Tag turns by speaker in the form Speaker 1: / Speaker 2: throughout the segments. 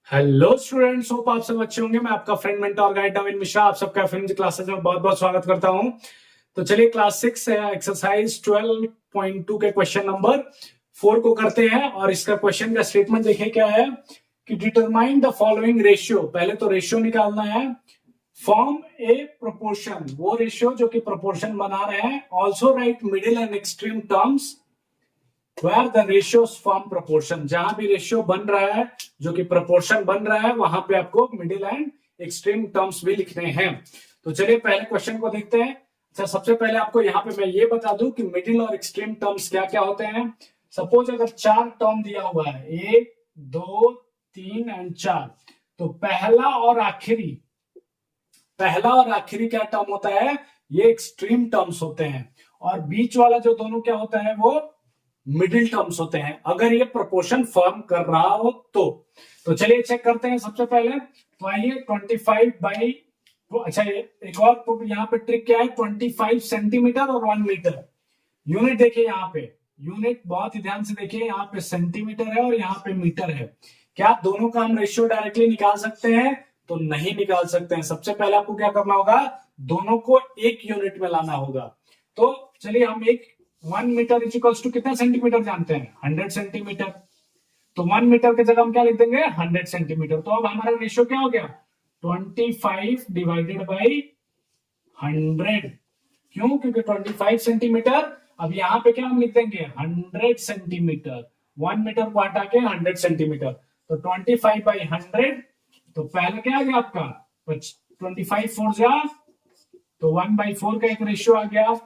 Speaker 1: Hello students, hope आप सब अच्छे होंगे। मैं आपका फ्रेंड मेंटर गाइड नवीन मिश्रा आप सबका फिल्म क्लासेस में बहुत बहुत स्वागत करता हूं। तो चलिए क्लास 6 एक्सरसाइज 12.2 के क्वेश्चन नंबर 4 को करते हैं। और इसका क्वेश्चन का स्टेटमेंट देखिए क्या है कि डिटरमाइन द फॉलोइंग रेशियो। पहले तो रेशियो निकालना है। फॉर्म ए प्रोपोर्शन, वो रेशियो जो कि प्रोपोर्शन बना रहे हैं। Also right middle and extreme terms where the ratios form proportion। जहां भी रेशियो बन रहा है, जो कि प्रोपोर्शन बन रहा है, वहां पे आपको मिडिल एंड एक्सट्रीम टर्म्स भी लिखने हैं। तो चलिए पहले क्वेश्चन को देखते हैं। अच्छा, सबसे पहले आपको यहाँ पे मैं ये बता दूं कि मिडिल और एक्सट्रीम टर्म्स क्या क्या होते हैं। सपोज अगर 4 टर्म दिया हुआ है, 1 2 3 एंड 4, तो पहला और आखिरी क्या टर्म होता है, ये एक्सट्रीम टर्म्स होते हैं। और बीच वाला जो दोनों क्या होता है, वो मिडिल टर्म्स होते हैं, अगर ये प्रोपोर्शन फॉर्म कर रहा हो तो चलिए चेक करते हैं। सबसे पहले तो आइए 25 बाई, अच्छा एक और यहाँ पे ट्रिक क्या है, 25 सेंटीमीटर और 1 मीटर। यूनिट देखिए यहाँ पे, यूनिट बहुत ही ध्यान से देखिए, यहाँ पे सेंटीमीटर है और यहाँ पे मीटर है। क्या दोनों का हम रेशियो डायरेक्टली निकाल सकते हैं? तो नहीं निकाल सकते हैं। सबसे पहले आपको क्या करना होगा, दोनों को एक यूनिट में लाना होगा। तो चलिए हम 1 मीटर इक्वल्स टू कितना सेंटीमीटर जानते हैं, 100 सेंटीमीटर। तो 1 मीटर की जगह हम क्या लिख देंगे, 100 सेंटीमीटर। तो अब हमारा रेशियो क्या हो गया, 25 डिवाइडेड बाई 100। क्यों? क्योंकि 25 सेंटीमीटर, अब यहाँ पे क्या हम लिख देंगे, 100 सेंटीमीटर। 1 मीटर को हटा के 100 सेंटीमीटर, तो 25 बाई 100। तो पहले क्या आ गया आपका 25 4 जा, तो 1/4 का एक रेशियो आ गया।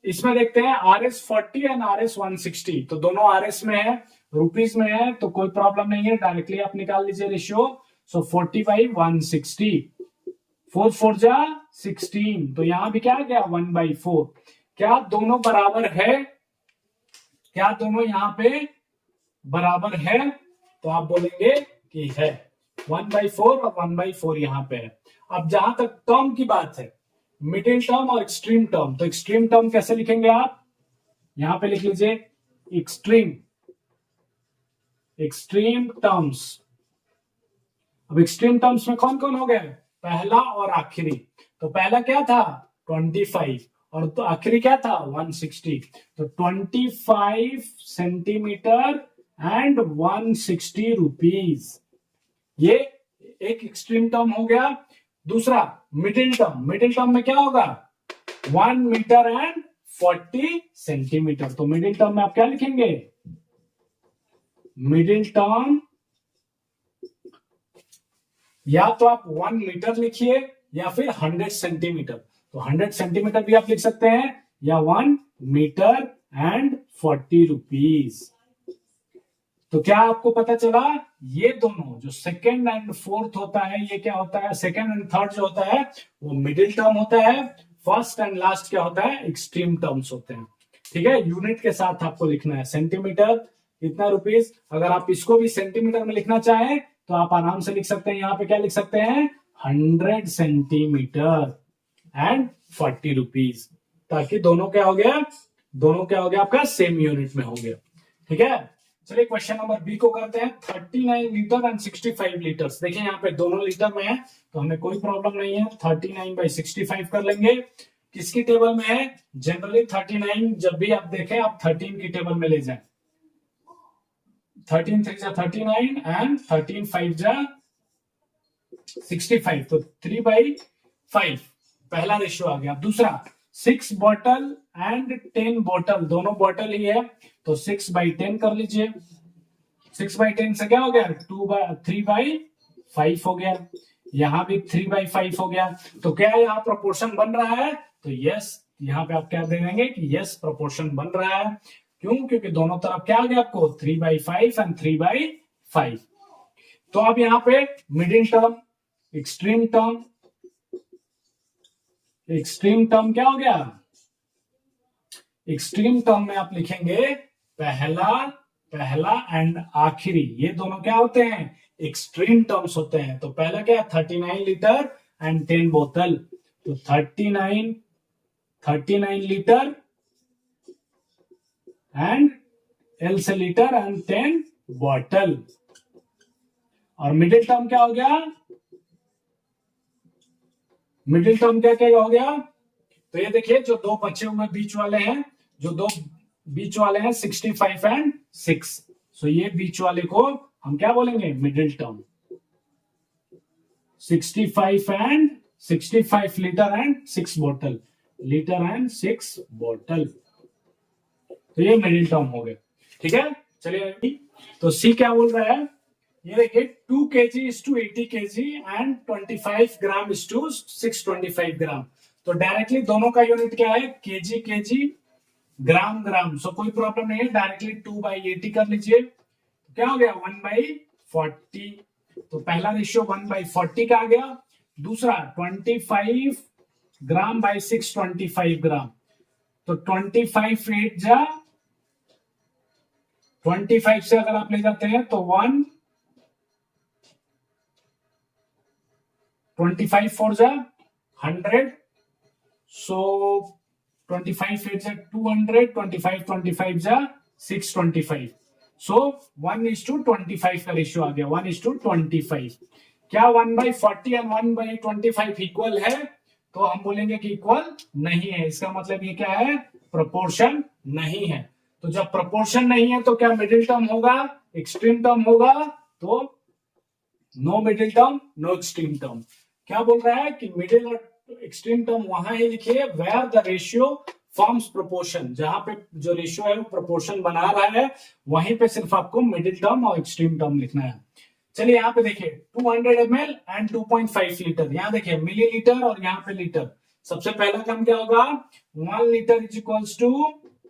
Speaker 1: इसमें देखते हैं RS 40 एंड RS 160, तो दोनों RS में है, रुपीज में है, तो कोई प्रॉब्लम नहीं है, डायरेक्टली आप निकाल लीजिए रेशियो। सो 40/160, 4 4 जा 16, तो यहां भी क्या आ गया 1/4। क्या दोनों बराबर है? क्या दोनों यहां पे बराबर है? तो आप बोलेंगे कि है, 1/4 और 1/4 यहां पे है। अब जहां तक टर्म की बात है, मिडिल टर्म और एक्सट्रीम टर्म, तो एक्सट्रीम टर्म कैसे लिखेंगे आप, यहां पे लिख लीजिए एक्सट्रीम टर्म्स। अब एक्सट्रीम टर्म्स में कौन कौन हो गए, पहला और आखिरी। तो पहला क्या था 25 और तो आखिरी क्या था 160। तो 25 सेंटीमीटर एंड 160 रुपीज, ये एक एक्सट्रीम टर्म हो गया। दूसरा मिडिल टर्म में क्या होगा, 1 मीटर एंड 40 सेंटीमीटर। तो मिडिल टर्म में आप क्या लिखेंगे, मिडिल टर्म या तो आप 1 मीटर लिखिए या फिर 100 सेंटीमीटर। तो 100 सेंटीमीटर भी आप लिख सकते हैं, या 1 मीटर एंड 40 रुपीज। तो क्या आपको पता चला, ये दोनों जो सेकेंड एंड फोर्थ होता है, ये क्या होता है, सेकेंड एंड थर्ड जो होता है वो मिडिल टर्म होता है। फर्स्ट एंड लास्ट क्या होता है, एक्सट्रीम टर्म्स होते हैं। ठीक है, यूनिट के साथ आपको लिखना है, सेंटीमीटर इतना रुपीज। अगर आप इसको भी सेंटीमीटर में लिखना चाहें तो आप आराम से लिख सकते हैं। यहां पे क्या लिख सकते हैं, 100 सेंटीमीटर एंड 40 रुपीज, ताकि दोनों क्या हो गया, आपका सेम यूनिट में हो गया। ठीक है, चलिए क्वेश्चन नंबर बी को करते हैं। 39 लीटर एंड 65 लीटर। देखिए यहाँ पे दोनों लीटर में है, तो हमें कोई प्रॉब्लम नहीं है, 39/65 कर लेंगे। किसकी टेबल में है, जनरली 39 जब भी आप देखें आप 13 की टेबल में ले जाएं। 13 3 जा 39 एंड 13 5 जा 65, तो 3/5 पहला रेशियो आ गया। दूसरा 6 बॉटल एंड 10 बॉटल, दोनों बॉटल ही है, तो 6/10 कर लीजिए। 6/10 से क्या हो गया, 3/5 हो गया। यहां भी 3/5 हो गया। तो क्या यहाँ प्रोपोर्शन बन रहा है, तो यस, यहाँ पे आप क्या दे देंगे कि यस प्रोपोर्शन बन रहा है। क्यों? क्योंकि दोनों तरफ क्या आ गया आपको, 3/5 एंड 3/5। तो अब यहाँ पे मिडिल टर्म, एक्सट्रीम टर्म क्या हो गया, एक्सट्रीम टर्म में आप लिखेंगे पहला एंड आखिरी, ये दोनों क्या होते हैं, एक्सट्रीम टर्म्स होते हैं। तो पहला क्या, 39 लीटर एंड 10 बोतल, तो 39 लीटर एंड एल से लीटर एंड 10 बॉटल। और मिडिल टर्म क्या हो गया, मिडिल टर्म क्या क्या हो गया, तो ये देखिए जो दो बचे हुए बीच वाले हैं, जो दो बीच वाले हैं 65 एंड 6, सो ये बीच वाले को हम क्या बोलेंगे, middle term. 65 and 65 litre and 6 बोतल, लीटर एंड 6 बोतल, तो ये मिडिल टर्म हो गया। ठीक है, चलिए तो सी क्या बोल रहा है, ये देखिए 2 kg is to 80 kg and 25 gram is to 625 ग्राम। तो डायरेक्टली दोनों का यूनिट क्या है, केजी केजी, ग्राम ग्राम, सो कोई प्रॉब्लम नहीं है, डायरेक्टली 2/80 कर लीजिए। क्या हो गया 1/40, तो पहला रेशियो 1/40 का आ गया। दूसरा 25 ग्राम बाई 625 ग्राम, तो 25 8 जा 25 से अगर आप ले जाते हैं तो 1, 25 4 जा 100, सो 25 8 जा 200, 25 25 जा 625, सो 1:25 का रेशियो आ गया, 1:25। क्या 1/40 एंड 1/25 इक्वल है, तो हम बोलेंगे कि इक्वल नहीं है, इसका मतलब ये क्या है, प्रोपोर्शन नहीं है। तो जब प्रोपोर्शन नहीं है तो क्या मिडिल टर्म होगा, एक्सट्रीम टर्म होगा, तो no middle term no extreme term. क्या बोल रहा है कि मिडिल और एक्सट्रीम टर्म वहां ही लिखिए where the ratio forms proportion, जहां पे जो रेशियो है वो प्रोपोर्शन बना रहा है, वहीं पे सिर्फ आपको मिडिल टर्म और एक्सट्रीम टर्म लिखना है। चलिए यहाँ पे देखिए 200 ml एंड 2.5 लीटर, यहाँ देखिए मिलीलीटर और यहाँ पे लीटर। सबसे पहला काम क्या होगा, 1 litre is equals to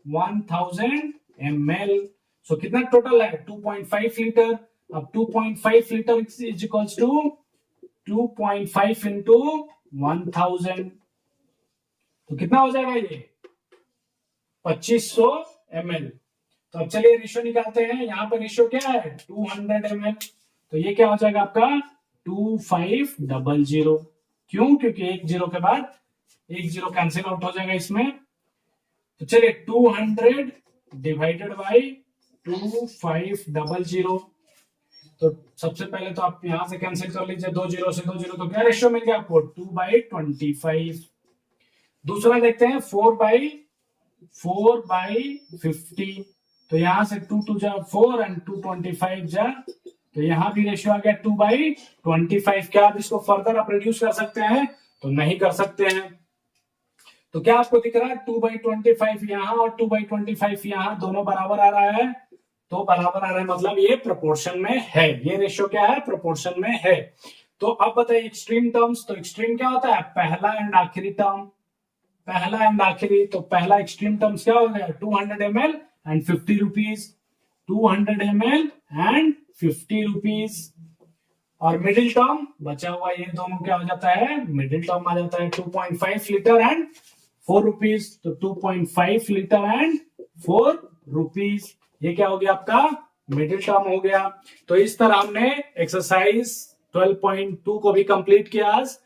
Speaker 1: 1000 ml, सो कितना टोटल है 2.5 लीटर। अब 2.5 litre is equals to 2.5 into 1000, तो कितना हो जाएगा ये 2500 ml। तो अब चलिए रेशियो निकालते हैं, यहाँ पे रेशियो क्या है 200 ml, तो ये क्या हो जाएगा आपका 2500। क्यों, क्योंकि एक जीरो के बाद एक जीरो कैंसिल आउट हो जाएगा इसमें। तो चलिए 200 डिवाइडेड बाई 2500, तो सबसे पहले तो आप यहां से कैंसिल कर लीजिए, 2 जीरो से 2 जीरो, तो क्या रेशियो मिल गया आपको 2/25। दूसरा देखते हैं 4/50, तो यहां से 2 2 जा 4 एंड 225 जा, तो यहां भी रेशियो आ गया 2/25। क्या आप इसको फर्दर आप रिड्यूस कर सकते हैं, तो नहीं कर सकते हैं। तो क्या आपको दिख रहा है 2/25 यहां और 2/25 यहां, दोनों बराबर आ रहा है, तो बराबर आ रहा है मतलब ये प्रोपोर्शन में है, ये रेशियो क्या है, प्रोपोर्शन में है। तो अब बताइए एक्सट्रीम टर्म्स, तो एक्सट्रीम क्या होता है, पहला एंड आखिरी टर्म, पहला एंड आखिरी, तो पहला एक्सट्रीम टर्म्स क्या हो गया 200 ml and 50 rupees, 200 ml and 50 rupees. और मिडिल टर्म बचा हुआ ये दोनों क्या हो जाता है, मिडिल टर्म आ जाता है 2.5 लीटर एंड 4 रुपीज, तो 2.5 लीटर एंड 4 रुपीज, ये क्या हो गया आपका मिडिल टर्म हो गया। तो इस तरह हमने एक्सरसाइज 12.2 को भी कंप्लीट किया आज।